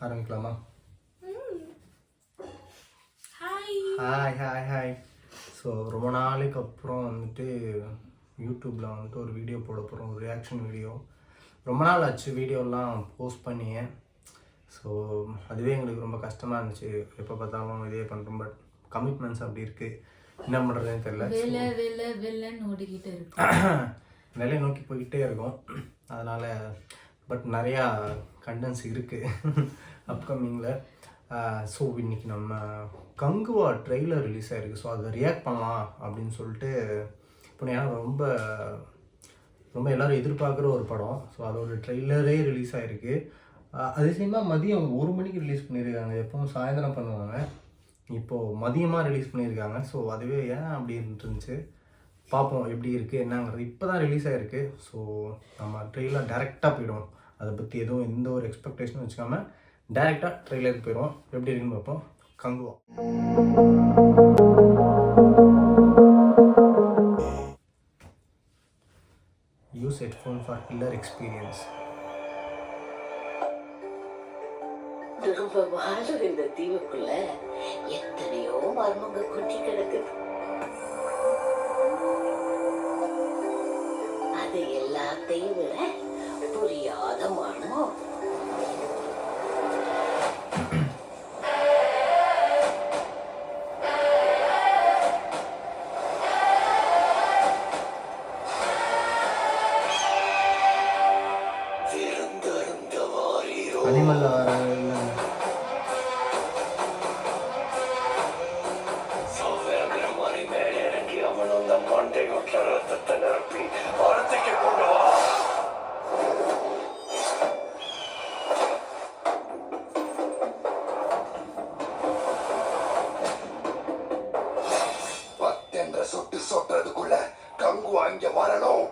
ஆரம்பிக்கலாமா? Hi. Hi. So ரொம்ப நாளைக்கு அப்புறம் வந்துட்டு யூடியூப்பில் வந்துட்டு ஒரு வீடியோ போட போகிறோம், ஒரு ரியாக்ஷன் வீடியோ. ரொம்ப நாள் ஆச்சு வீடியோலாம் போஸ்ட் பண்ணியே. ஸோ அதுவே எங்களுக்கு ரொம்ப கஷ்டமாக இருந்துச்சு, எப்போ பார்த்தாலும் இதே பண்ணுறோம். பட் கமிட்மெண்ட்ஸ் அப்படி இருக்குது, என்ன பண்ணுறதுன்னு தெரியல. ஓடிக்கிட்டே இருக்கும். வேலையை நோக்கி போய்கிட்டே இருக்கோம். அதனால் பட் நிறையா கண்டென்ட்ஸ் இருக்குது அப்கமிங்கில். ஸோ இன்றைக்கி நம்ம கங்குவா ட்ரெய்லர் ரிலீஸ் ஆகிருக்கு. ஸோ அதை ரியாக்ட் பண்ணலாம் அப்படின்னு சொல்லிட்டு இப்போ ஏன்னா ரொம்ப ரொம்ப எல்லோரும் எதிர்பார்க்குற ஒரு படம். ஸோ அதோட ட்ரெய்லரே ரிலீஸ் ஆகிருக்கு. அதிசயமாக மதியம் 1 மணிக்கு ரிலீஸ் பண்ணியிருக்காங்க. எப்பவும் சாயந்தரம் பண்ணுவாங்க, இப்போது மதியமாக ரிலீஸ் பண்ணியிருக்காங்க. ஸோ அதுவே ஏன் அப்படி இருந்துச்சு, பார்ப்போம் எப்படி இருக்குது என்னங்கிறது. இப்போ தான் ரிலீஸ் ஆகிருக்கு. ஸோ நம்ம ட்ரெய்லர் டேரெக்டாக போயிடுவோம். அதை பற்றி எதுவும் எந்த ஒரு எக்ஸ்பெக்டேஷனும் வச்சுக்காமல் டேரெக்டாக ட்ரெய்லருக்கு போயிடுவோம். எப்படி இருக்குன்னு பார்ப்போம். Kanguva. Use headphone for killer experience. ரொம்ப வாழ்ற இந்த தீவுக்குள்ள எத்தனையோ மர்மங்க குட்டி கிடக்குது. அது எல்லாத்தையும் விட புரியாத மனம் அனிமல் சொட்டு சொட்டுறதுக்குள்ள கங்குவா இங்க வரணும்.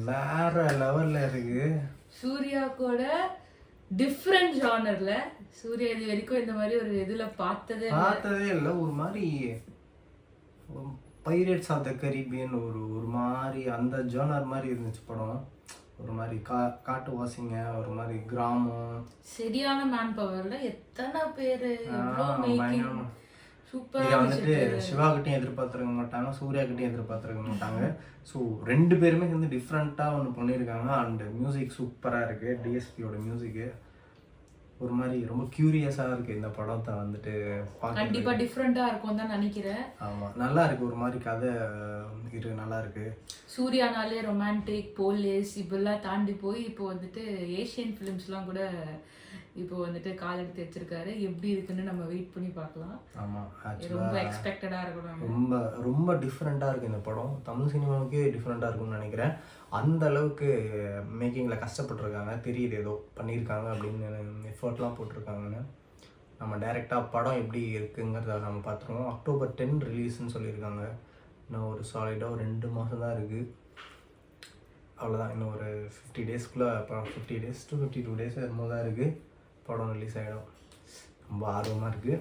வேற லெவல்ல இருக்கு. சூர்யா கூட டிஃப்ரெண்ட் ஜானர்ல. சூர்யா இது வரைக்கும் இந்த மாதிரி ஒரு இதுல பார்த்ததே இல்லை. ஒரு மாதிரி பைரேட்ஸ் ஆஃப் த கரீபியன் ஒரு மாதிரி அந்த ஜானர் மாதிரி இருந்துச்சு படம். ஒரு மாதிரி காட்டு வாசிங்க, ஒரு மாதிரி கிராமம், சரியான மேன் பவர்ல எத்தனை பேரு இதை வந்துட்டு சிவா கிட்டையும் எதிர்பார்த்துருக்க மாட்டாங்க, சூர்யா கிட்டையும் எதிர்பார்த்துருக்க மாட்டாங்க. ஸோ 2 பேருமே வந்து டிஃப்ரெண்ட்டாக ஒன்று பண்ணியிருக்காங்க. அண்ட் மியூசிக் சூப்பராக இருக்குது. டிஎஸ்பியோட மியூசிக்கு ஒரு மாதிரி ரொம்ப க்யூரியஸாக இருக்குது. இந்த படத்தை வந்துட்டு கண்டிப்பாக டிஃப்ரெண்ட்டாக இருக்கும் தான் நினைக்கிறேன். ஆமாம், நல்லா இருக்குது. ஒரு மாதிரி கதை நல்லா இருக்குது. சூர்யானாலே ரொமான்டிக், போலீஸ் இப்பெல்லாம் தாண்டி போய் இப்போ வந்துட்டு ஏஷியன் ஃபிலிம்ஸ்லாம் கூட இப்போ வந்துட்டு கால் எடுத்து வச்சிருக்காரு. எப்படி இருக்குன்னு நம்ம வெயிட் பண்ணி பார்க்கலாம். ஆமாம், ரொம்ப எக்ஸ்பெக்டடாக இருக்கணும். ரொம்ப ரொம்ப டிஃப்ரெண்ட்டாக இருக்குது இந்த படம். தமிழ் சினிமாவுக்கே டிஃப்ரெண்ட்டாக இருக்கும்னு நினைக்கிறேன். அந்த அளவுக்கு மேக்கிங்கில் கஷ்டப்பட்டுருக்காங்க. தெரியுது ஏதோ பண்ணியிருக்காங்க அப்படின்னு, எஃபர்ட்லாம் போட்டிருக்காங்கன்னு. நம்ம டைரெக்டாக படம் எப்படி இருக்குங்கிறத நம்ம பார்த்துருவோம். October 10 ரிலீஸ்ன்னு சொல்லியிருக்காங்க. இன்னும் ஒரு சாலிடாக ஒரு 2 மாதம் தான் இருக்குது. அவ்வளோதான், இன்னும் ஒரு 50 டேஸ்க்குள்ளே அப்புறம் 50 டேஸ் to 52 டேஸ் என்னமோ தான் இருக்குது, படம் ரிலீஸ் ஆகிடும். ரொம்ப ஆர்வமாக இருக்குது.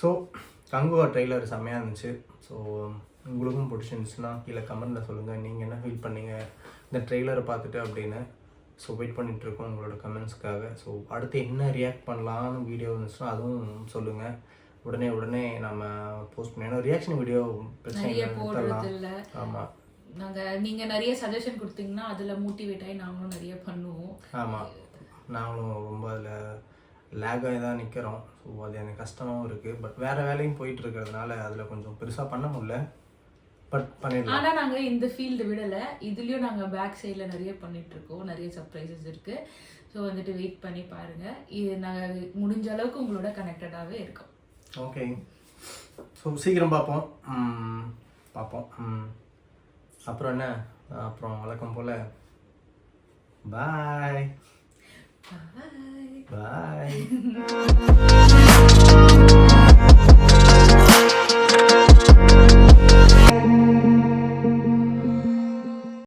ஸோ கங்குவா ட்ரெய்லர் செம்மையாக இருந்துச்சு. ஸோ உங்களுக்கும் பிடிச்சிருந்துச்சுன்னா கீழே கமெண்டில் சொல்லுங்கள், நீங்கள் என்ன ஃபீல் பண்ணீங்க இந்த ட்ரெய்லரை பார்த்துட்டு அப்படின்னு. ஸோ வெயிட் பண்ணிகிட்ருக்கோம் உங்களோட கமெண்ட்ஸ்க்காக. ஸோ அடுத்து என்ன ரியாக்ட் பண்ணலான்னு வீடியோ இருந்துச்சுன்னா அதுவும் சொல்லுங்கள். உடனே நம்ம போஸ்ட் பண்ணி ரியாக்ஷன் வீடியோ பிரச்சனை நிறைய போடுறது இல்லை. இல்லை. ஆமாம், நீங்கள் நிறைய சஜஷன் கொடுத்தீங்கன்னா அதில் மோட்டிவேட் ஆகி நாங்களும் நிறைய பண்ணுவோம். ஆமாம், நாங்களும் ரொம்ப அதில் லேகாகி தான் நிற்கிறோம். ஸோ அது எனக்கு கஷ்டமாகவும் இருக்குது. பட் வேறு வேலையும் போயிட்டு இருக்கிறதுனால அதில் கொஞ்சம் பெருசாக பண்ண முடியல. பட் பண்ணிடலாம். ஆனால் நாங்கள் இந்த ஃபீல்டு விடலை, இதுலேயும் நாங்கள் பேக் சைடில் நிறைய பண்ணிகிட்ருக்கோம். நிறைய சர்ப்ரைசஸ் இருக்குது. ஸோ வந்துட்டு வெயிட் பண்ணி பாருங்கள். இது நாங்கள் முடிஞ்ச அளவுக்கு உங்களோட கனெக்டடாகவே இருக்கோம். ஓகே, ஸோ சீக்கிரம் பார்ப்போம். அப்புறம் என்ன, அப்புறம் வழக்கம் போல் பாய் பாய். பாய்.